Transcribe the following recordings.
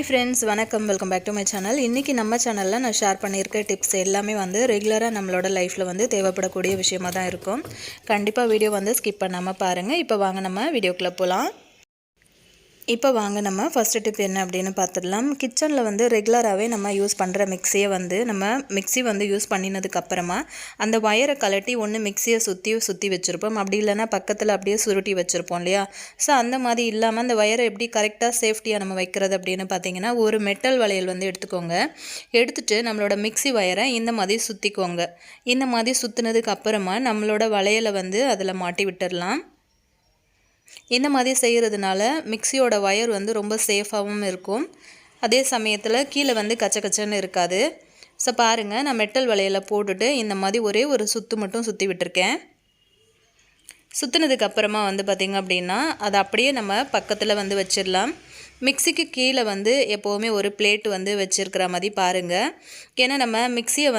Hi friends, வணக்கம். Welcome back to my channel. இன்றைக்கி நம்ம சேனலில் நான் ஷேர் பண்ணியிருக்க டிப்ஸ் எல்லாமே ரெகுலராக நம்மளோட லைஃப்பில் தேவைப்படக்கூடிய விஷயமாக தான் இருக்கும். கண்டிப்பாக வீடியோ ஸ்கிப் பண்ணாமல் பாருங்கள். இப்போ வாங்க நம்ம வீடியோக்குள்ளே போகலாம். இப்போ வாங்க நம்ம ஃபஸ்ட்டு டிப் என்ன அப்படின்னு பார்த்துடலாம். கிச்சனில் ரெகுலராகவே நம்ம யூஸ் பண்ணுற மிக்சியை நம்ம மிக்சி யூஸ் பண்ணினதுக்கப்புறமா அந்த ஒயரை கலட்டி ஒன்று மிக்சியை சுற்றி வச்சுருப்போம். அப்படி இல்லைன்னா பக்கத்தில் அப்படியே சுருட்டி வச்சுருப்போம் இல்லையா. ஸோ அந்த மாதிரி இல்லாமல் அந்த ஒயரை எப்படி கரெக்டாக சேஃப்டியாக நம்ம வைக்கிறது அப்படின்னு பார்த்தீங்கன்னா, ஒரு மெட்டல் வளையல் எடுத்துக்கோங்க. எடுத்துகிட்டு நம்மளோட மிக்சி ஒயரை இந்த மாதிரி சுற்றிக்கோங்க. இந்த மாதிரி சுற்றினதுக்கு அப்புறமா நம்மளோட வளையலை அதில் மாட்டி விட்டுடலாம். இந்த மாதிரி செய்கிறதுனால மிக்சியோட ஒயர் ரொம்ப சேஃபாகவும் இருக்கும். அதே சமயத்தில் கீழே கச்ச கச்சன்னு இருக்காது. ஸோ பாருங்கள், நான் மெட்டல் வளையலை போட்டுட்டு இந்த மாதிரி ஒரே ஒரு சுற்று மட்டும் சுற்றி விட்டுருக்கேன். சுற்றினதுக்கப்புறமா பார்த்திங்க அப்படின்னா அதை அப்படியே நம்ம பக்கத்தில் வச்சிடலாம். மிக்சிக்கு கீழே எப்போவுமே ஒரு பிளேட் வச்சுருக்கிற மாதிரி பாருங்கள். ஏன்னா நம்ம மிக்சியை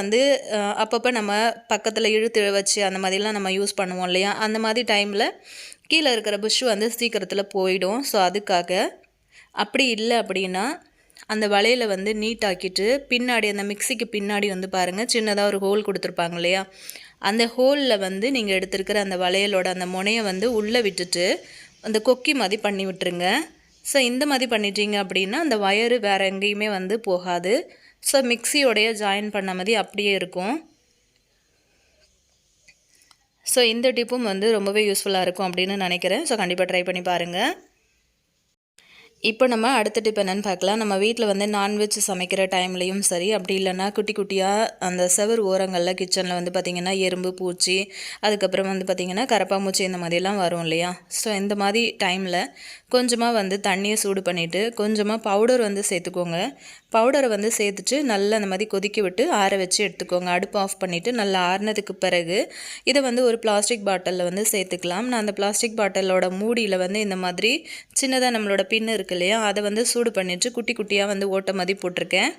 அப்பப்போ நம்ம பக்கத்தில் இழுத்து வச்சு அந்த மாதிரிலாம் நம்ம யூஸ் பண்ணுவோம் இல்லையா. அந்த மாதிரி டைமில் கீழே இருக்கிற புஷ்ஷு சீக்கிரத்தில் போயிடும். ஸோ அதுக்காக அப்படி இல்லை அப்படின்னா அந்த வளையலை நீட்டாக்கிட்டு பின்னாடி அந்த மிக்சிக்கு பின்னாடி பாருங்கள், சின்னதாக ஒரு ஹோல் கொடுத்துருப்பாங்க இல்லையா. அந்த ஹோலில் நீங்கள் எடுத்துருக்கிற அந்த வளையலோட அந்த முனையை உள்ளே விட்டுட்டு அந்த கொக்கி மாதிரி பண்ணி விட்டுருங்க. ஸோ இந்த மாதிரி பண்ணிட்டீங்க அப்படின்னா அந்த வயரு வேறு எங்கேயுமே போகாது. ஸோ மிக்சியோடைய ஜாயின் பண்ண மாதிரி அப்படியே இருக்கும். ஸோ இந்த டிப்பும் ரொம்பவே யூஸ்ஃபுல்லாக இருக்கும் அப்படின்னு நினைக்கிறேன். ஸோ கண்டிப்பாக ட்ரை பண்ணி பாருங்கள். இப்போ நம்ம அடுத்த டிப் என்னென்னு பார்க்கலாம். நம்ம வீட்டில் நான்வெஜ் சமைக்கிற டைம்லேயும் சரி, அப்படி இல்லைன்னா குட்டி குட்டியாக அந்த செவர் ஓரங்களில் கிச்சனில் பார்த்திங்கன்னா எறும்பு, பூச்சி, அதுக்கப்புறம் பார்த்திங்கன்னா கரப்பாம்பூச்சி இந்த மாதிரிலாம் வரும் இல்லையா. ஸோ இந்த மாதிரி டைமில் கொஞ்சமாக தண்ணியை சூடு பண்ணிவிட்டு கொஞ்சமாக பவுடர் சேர்த்துக்கோங்க. பவுடரை சேர்த்துட்டு நல்லா அந்த மாதிரி கொதிக்க விட்டு ஆற வச்சு எடுத்துக்கோங்க. அடுப்பு ஆஃப் பண்ணிவிட்டு நல்லா ஆறினதுக்கு பிறகு இதை ஒரு பிளாஸ்டிக் பாட்டிலில் சேர்த்துக்கலாம். நான் அந்த பிளாஸ்டிக் பாட்டிலோட மூடியில் இந்த மாதிரி சின்னதாக நம்மளோட பின்னு இருக்குது இல்லையா, அதை சூடு பண்ணிவிட்டு குட்டி குட்டியாக ஓட்டை மாதிரி போட்டிருக்கேன்.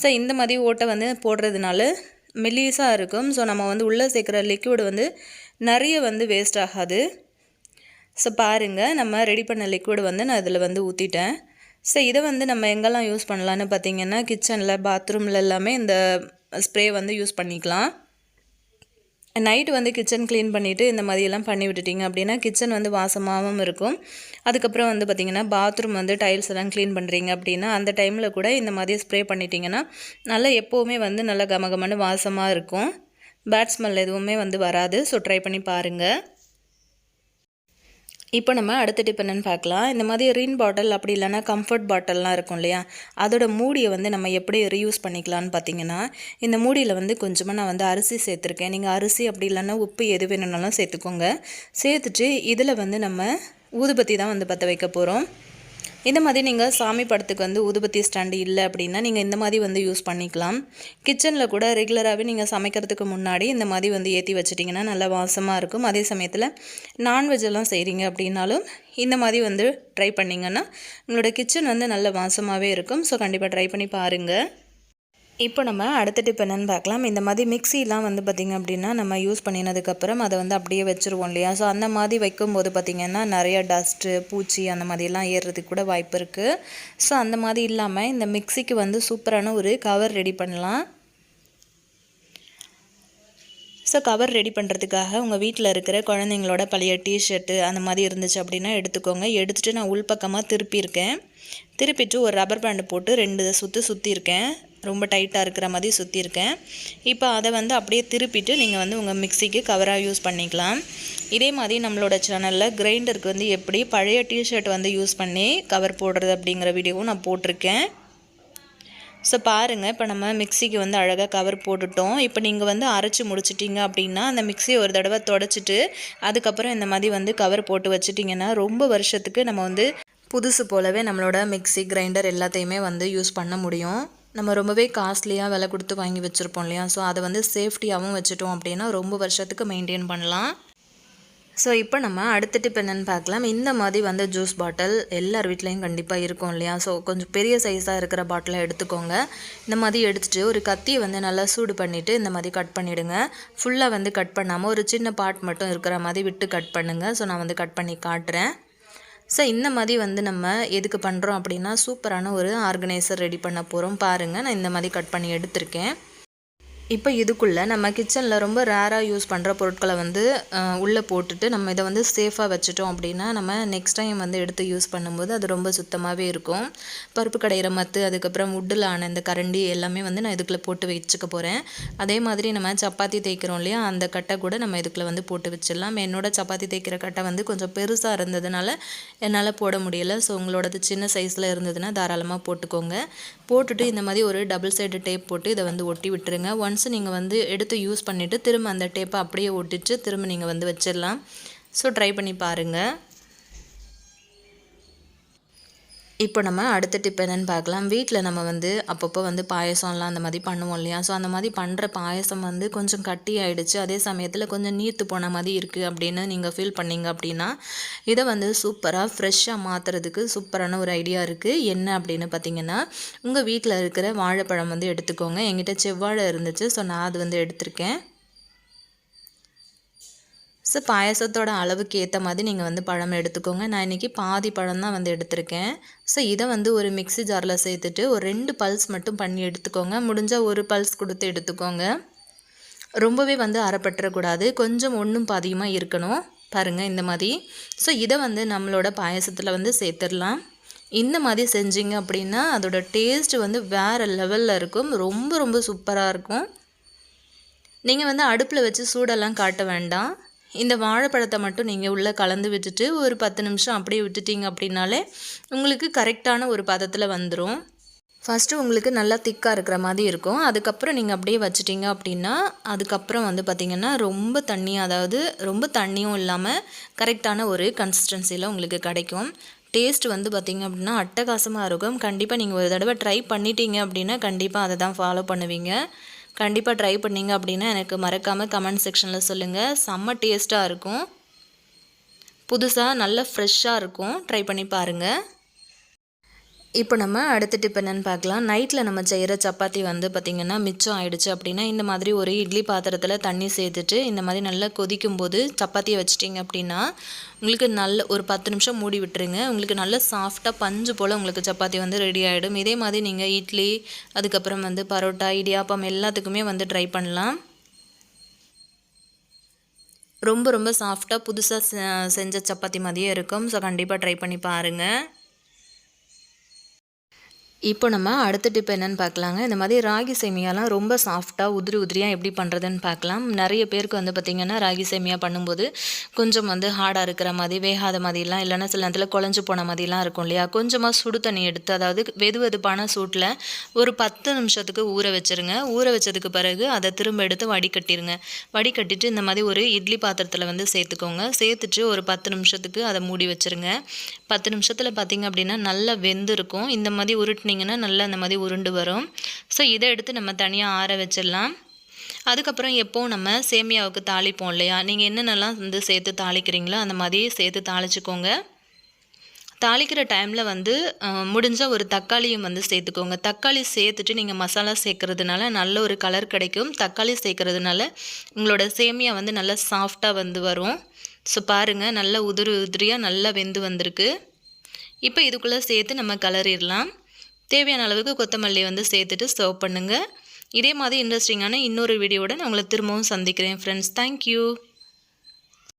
ஸோ இந்த மாதிரி ஓட்டை போடுறதுனால மெல்லிஸாக இருக்கும். ஸோ நம்ம உள்ளே சேர்க்குற லிக்விடு நிறைய வேஸ்ட் ஆகாது. ஸோ பாருங்கள், நம்ம ரெடி பண்ண லிக்விடு நான் இதில் ஊற்றிட்டேன். ஸோ இதை நம்ம எங்கெல்லாம் யூஸ் பண்ணலான்னு பார்த்திங்கன்னா, கிச்சனில், பாத்ரூமில் எல்லாமே இந்த ஸ்ப்ரே யூஸ் பண்ணிக்கலாம். நைட்டு கிச்சன் க்ளீன் பண்ணிவிட்டு இந்த மாதிரியெல்லாம் பண்ணி விட்டுட்டிங்க அப்படின்னா கிச்சன் வாசமாகவும் இருக்கும். அதுக்கப்புறம் பார்த்திங்கன்னா பாத்ரூம் டைல்ஸ் எல்லாம் க்ளீன் பண்ணுறீங்க அப்படின்னா அந்த டைமில் கூட இந்த மாதிரி ஸ்ப்ரே பண்ணிட்டீங்கன்னா நல்லா எப்போவுமே நல்லா கமகமன்னு வாசமாக இருக்கும். பேட் ஸ்மெல் எதுவுமே வராது. ஸோ ட்ரை பண்ணி பாருங்கள். இப்போ நம்ம அடுத்த டிப் என்னென்னு பார்க்கலாம். இந்த மாதிரி ரின் பாட்டில் அப்படி இல்லைன்னா கம்ஃபர்ட் பாட்டில்லாம் இருக்கும் இல்லையா, அதோட மூடியை நம்ம எப்படி ரீயூஸ் பண்ணிக்கலான்னு பார்த்தீங்கன்னா, இந்த மூடியில் கொஞ்சமாக நான் அரிசி சேர்த்துருக்கேன். நீங்கள் அரிசி அப்படி இல்லைன்னா உப்பு எது வேணும்னாலும் சேர்த்துக்கோங்க. சேர்த்துட்டு இதில் நம்ம ஊதுபத்தி தான் பற்ற வைக்க போகிறோம். இந்த மாதிரி நீங்கள் சாமி படத்துக்கு ஊதுபத்தி ஸ்டாண்டு இல்லை அப்படின்னா நீங்கள் இந்த மாதிரி யூஸ் பண்ணிக்கலாம். கிச்சனில் கூட ரெகுலராகவே நீங்கள் சமைக்கிறதுக்கு முன்னாடி இந்த மாதிரி ஏற்றி வச்சிட்டிங்கன்னா நல்லா வாசமாக இருக்கும். அதே சமயத்தில் நான்வெஜ் எல்லாம் செய்கிறீங்க அப்படின்னாலும் இந்த மாதிரி ட்ரை பண்ணிங்கன்னா உங்களோட கிச்சன் நல்ல வாசமாகவே இருக்கும். ஸோ கண்டிப்பாக ட்ரை பண்ணி பாருங்கள். இப்போ நம்ம அடுத்த டிப் என்னென்னு பார்க்கலாம். இந்த மாதிரி மிக்சிலாம் பார்த்திங்க அப்படின்னா நம்ம யூஸ் பண்ணினதுக்கப்புறம் அதை அப்படியே வச்சுருவோம் இல்லையா. ஸோ அந்த மாதிரி வைக்கும்போது பார்த்திங்கன்னா நிறைய டஸ்ட்டு, பூச்சி அந்த மாதிரிலாம் ஏறுறதுக்கு கூட வாய்ப்பு இருக்குது. ஸோ அந்த மாதிரி இல்லாமல் இந்த மிக்சிக்கு சூப்பரான ஒரு கவர் ரெடி பண்ணலாம். ஸோ கவர் ரெடி பண்ணுறதுக்காக உங்கள் வீட்டில் இருக்கிற குழந்தைங்களோட பழைய டிஷர்ட்டு அந்த மாதிரி இருந்துச்சு அப்படின்னா எடுத்துக்கோங்க. எடுத்துகிட்டு நான் உள்பக்கமாக திருப்பியிருக்கேன். திருப்பிட்டு ஒரு ரப்பர் பேண்டு போட்டு 2 சுற்றியிருக்கேன். ரொம்ப டைட்டாக இருக்கிற மாதிரி சுற்றியிருக்கேன். இப்போ அதை அப்படியே திருப்பிட்டு நீங்கள் உங்கள் மிக்சிக்கு கவராக யூஸ் பண்ணிக்கலாம். இதே மாதிரி நம்மளோட சேனலில் கிரைண்டருக்கு எப்படி பழைய டிஷர்ட் யூஸ் பண்ணி கவர் போடுறது அப்படிங்கிற வீடியோவும் நான் போட்டிருக்கேன். ஸோ பாருங்கள், இப்போ நம்ம மிக்சிக்கு அழகாக கவர் போட்டுட்டோம். இப்போ நீங்கள் அரைச்சி முடிச்சிட்டிங்க அப்படின்னா அந்த மிக்சியை ஒரு தடவை தொடச்சிட்டு அதுக்கப்புறம் இந்த மாதிரி கவர் போட்டு வச்சிட்டிங்கன்னா ரொம்ப வருஷத்துக்கு நம்ம புதுசு போலவே நம்மளோட மிக்சி, கிரைண்டர் எல்லாத்தையுமே யூஸ் பண்ண முடியும். நம்ம ரொம்பவே காஸ்ட்லியாக விலை கொடுத்து வாங்கி வச்சுருப்போம் இல்லையா. ஸோ அதை சேஃப்டியாகவும் வச்சுட்டோம் அப்படின்னா ரொம்ப வருஷத்துக்கு மெயின்டைன் பண்ணலாம். ஸோ இப்போ நம்ம அடுத்த டிப் என்னென்னு பார்க்கலாம். இந்த மாதிரி ஜூஸ் பாட்டில் எல்லார் வீட்லேயும் கண்டிப்பாக இருக்கும் இல்லையா. ஸோ கொஞ்சம் பெரிய சைஸாக இருக்கிற பாட்டிலை எடுத்துக்கோங்க. இந்த மாதிரி எடுத்துகிட்டு ஒரு கத்தியை நல்லா சூடு பண்ணிவிட்டு இந்த மாதிரி கட் பண்ணிவிடுங்க. ஃபுல்லாக கட் பண்ணாமல் ஒரு சின்ன பார்ட் மட்டும் இருக்கிற மாதிரி விட்டு கட் பண்ணுங்கள். ஸோ நான் கட் பண்ணி காட்டுறேன். ஸோ இந்த மாதிரி வந்து நம்ம எதுக்கு பண்ணுறோம் அப்படின்னா சூப்பரான ஒரு ஆர்கனைசர் ரெடி பண்ண போகிறோம். பாருங்கள், நான் இந்த மாதிரி கட் பண்ணி எடுத்திருக்கேன். இப்போ இதுக்குள்ளே நம்ம கிச்சனில் ரொம்ப ரேராக யூஸ் பண்ணுற பொருட்களை வந்து உள்ளே போட்டுட்டு நம்ம இதை வந்து சேஃபாக வச்சுட்டோம் அப்படின்னா நம்ம நெக்ஸ்ட் டைம் வந்து எடுத்து யூஸ் பண்ணும்போது அது ரொம்ப சுத்தமாகவே இருக்கும். பருப்பு கடையிற மத்து, அதுக்கப்புறம் வுட்டில் ஆன இந்த கரண்டி எல்லாமே வந்து நான் இதுக்குள்ளே போட்டு வச்சுக்க போகிறேன். அதே மாதிரி நம்ம சப்பாத்தி தேய்க்கிறோம் இல்லையா, அந்த கட்டை கூட நம்ம இதுக்குள்ளே வந்து போட்டு வச்சிடலாம். என்னோட சப்பாத்தி தேய்க்கிற கட்டை வந்து கொஞ்சம் பெருசாக இருந்ததுனால என்னால் போட முடியலை. ஸோ உங்களோடது சின்ன சைஸில் இருந்ததுன்னா தாராளமாக போட்டுக்கோங்க. போட்டுட்டு இந்த மாதிரி ஒரு டபுள் சைடு டேப் போட்டு இதை வந்து ஒட்டி விட்டுருங்க. ஒன்ஸ் நீங்கள் வந்து எடுத்து யூஸ் பண்ணிவிட்டு திரும்ப அந்த டேப்பை அப்படியே ஒட்டிட்டு திரும்ப நீங்கள் வந்து வச்சிடலாம். ஸோ ட்ரை பண்ணி பாருங்கள். இப்போ நம்ம அடுத்த டிப் என்னென்னு பார்க்கலாம். வீட்டில் நம்ம வந்து அப்பப்போ வந்து பாயசம்லாம் அந்த மாதிரி பண்ணுவோம் இல்லையா, ஸோ அந்த மாதிரி பண்ணுற பாயசம் வந்து கொஞ்சம் கட்டி ஆகிடுச்சு, அதே சமயத்தில் கொஞ்சம் நீர்த்து போன மாதிரி இருக்குது அப்படின்னு நீங்கள் ஃபீல் பண்ணிங்க அப்படின்னா இதை வந்து சூப்பராக ஃப்ரெஷ்ஷாக மாற்றுறதுக்கு சூப்பரான ஒரு ஐடியா இருக்குது. என்ன அப்படின்னு பார்த்தீங்கன்னா, உங்கள் வீட்டில் இருக்கிற வாழைப்பழம் வந்து எடுத்துக்கோங்க. என்கிட்ட செவ்வாழை இருந்துச்சு, ஸோ நான் அது வந்து எடுத்திருக்கேன். ஸோ பாயசத்தோட அளவுக்கு ஏற்ற மாதிரி நீங்கள் வந்து பழம் எடுத்துக்கோங்க. நான் இன்றைக்கி பாதி பழம் தான் வந்து எடுத்திருக்கேன். ஸோ இதை வந்து ஒரு மிக்ஸி ஜாரில் சேர்த்துட்டு ஒரு 2 பல்ஸ் மட்டும் பண்ணி எடுத்துக்கோங்க. முடிஞ்சால் ஒரு பல்ஸ் கொடுத்து எடுத்துக்கோங்க. ரொம்பவே வந்து அரைப்பற்றக்கூடாது, கொஞ்சம் ஒன்றும் பாதியமாக இருக்கணும். பாருங்கள் இந்த மாதிரி. ஸோ இதை வந்து நம்மளோட பாயசத்தில் வந்து சேர்த்துடலாம். இந்த மாதிரி செஞ்சிங்க அப்படின்னா அதோட டேஸ்ட் வந்து வேறு லெவலில் இருக்கும். ரொம்ப ரொம்ப சூப்பராக இருக்கும். நீங்கள் வந்து அடுப்பில் வச்சு சூடெல்லாம் காட்ட வேண்டாம். இந்த வாழைப்பழத்தை மட்டும் நீங்கள் உள்ளே கலந்து விட்டுட்டு ஒரு 10 நிமிஷம் அப்படியே விட்டுட்டிங்க அப்படின்னாலே உங்களுக்கு கரெக்டான ஒரு பதத்தில் வந்துடும். ஃபஸ்ட்டு உங்களுக்கு நல்லா திக்காக இருக்கிற மாதிரி இருக்கும். அதுக்கப்புறம் நீங்கள் அப்படியே வச்சிட்டிங்க அப்படின்னா அதுக்கப்புறம் வந்து பார்த்திங்கன்னா ரொம்ப தண்ணி, அதாவது ரொம்ப தண்ணியும் இல்லாமல் கரெக்டான ஒரு கன்சிஸ்டன்சியில் உங்களுக்கு கிடைக்கும். டேஸ்ட் வந்து பார்த்திங்க அப்படின்னா அட்டகாசமாக இருக்கும். கண்டிப்பாக நீங்கள் ஒரு தடவை ட்ரை பண்ணிட்டீங்க அப்படின்னா கண்டிப்பாக அதை தான் ஃபாலோ பண்ணுவீங்க. கண்டிப்பாக ட்ரை பண்ணிங்க அப்படின்னா எனக்கு மறக்காமல் கமெண்ட் செக்ஷனில் சொல்லுங்கள். செம்ம டேஸ்ட்டாக இருக்கும், புதுசாக நல்ல ஃப்ரெஷ்ஷாக இருக்கும். ட்ரை பண்ணி பாருங்கள். இப்போ நம்ம அடுத்த டிப் என்னென்னு பார்க்கலாம். நைட்டில் நம்ம செய்கிற சப்பாத்தி வந்து பார்த்திங்கன்னா மிச்சம் ஆகிடுச்சு அப்படின்னா இந்த மாதிரி ஒரு இட்லி பாத்திரத்தில் தண்ணி சேர்த்துட்டு இந்த மாதிரி நல்லா கொதிக்கும் போது சப்பாத்தியை வச்சிட்டிங்க அப்படின்னா உங்களுக்கு நல்ல ஒரு 10 நிமிஷம் மூடி விட்டுருங்க. உங்களுக்கு நல்ல சாஃப்டாக பஞ்சு போல் உங்களுக்கு சப்பாத்தி வந்து ரெடி ஆகிடும். இதே மாதிரி நீங்கள் இட்லி, அதுக்கப்புறம் வந்து பரோட்டா, இடியாப்பம் எல்லாத்துக்குமே வந்து ட்ரை பண்ணலாம். ரொம்ப ரொம்ப சாஃப்டாக புதுசாக செஞ்ச சப்பாத்தி மாதிரியே இருக்கும். ஸோ கண்டிப்பாக ட்ரை பண்ணி பாருங்கள். இப்போ நம்ம அடுத்த டிப் என்னென்னு பார்க்கலாங்க. இந்த மாதிரி ராகி சேமியாலாம் ரொம்ப சாஃப்டாக உதிரியாக எப்படி பண்ணுறதுன்னு பார்க்கலாம். நிறைய பேருக்கு வந்து பார்த்திங்கன்னா ராகி சேமியா பண்ணும்போது கொஞ்சம் வந்து ஹார்டாக இருக்கிற மாதிரி, வேகாத மாதிரிலாம், இல்லைன்னா சில நேரத்தில் குழஞ்சி போன மாதிரிலாம் இருக்கும் இல்லையா. கொஞ்சமாக சுடு தண்ணி எடுத்து, அதாவது வெதுவெதுப்பான சூட்டில் ஒரு 10 நிமிஷத்துக்கு ஊற வச்சுருங்க. ஊற வச்சதுக்கு பிறகு அதை திரும்ப எடுத்து வடிகட்டிடுங்க. வடிகட்டிட்டு இந்த மாதிரி ஒரு இட்லி பாத்திரத்தில் வந்து சேர்த்துக்கோங்க. சேர்த்துட்டு ஒரு 10 நிமிஷத்துக்கு அதை மூடி வச்சுருங்க. 10 நிமிஷத்தில் பார்த்திங்க அப்படின்னா நல்லா வெந்திருக்கும். இந்த மாதிரி உருட்டினீங்கன்னா நல்லா இந்த மாதிரி உருண்டு வரும். ஸோ இதை எடுத்து நம்ம தனியாக ஆற வச்சிடலாம். அதுக்கப்புறம் எப்போவும் நம்ம சேமியாவுக்கு தாளிப்போம் இல்லையா, நீங்கள் என்னென்னலாம் வந்து சேர்த்து தாளிக்கிறீங்களோ அந்த மாதிரியே சேர்த்து தாளிச்சுக்கோங்க. தாளிக்கிற டைமில் வந்து முடிஞ்சால் ஒரு தக்காளியும் வந்து சேர்த்துக்கோங்க. தக்காளி சேர்த்துட்டு நீங்கள் மசாலா சேர்க்குறதுனால நல்ல ஒரு கலர் கிடைக்கும். தக்காளி சேர்க்குறதுனால உங்களோட சேமியா வந்து நல்லா சாஃப்டாக வந்து வரும். ஸோ பாருங்கள், நல்லா உதிரியாக நல்லா வெந்து வந்திருக்கு. இப்போ இதுக்குள்ளே சேர்த்து நம்ம கலரிடலாம். தேவையான அளவுக்கு கொத்தமல்லி வந்து சேர்த்துட்டு சர்வ் பண்ணுங்கள். இதே மாதிரி இன்ட்ரெஸ்டிங்கான இன்னொரு வீடியோவோட நான் உங்களை திரும்பவும் சந்திக்கிறேன் ஃப்ரெண்ட்ஸ். தேங்க்யூ.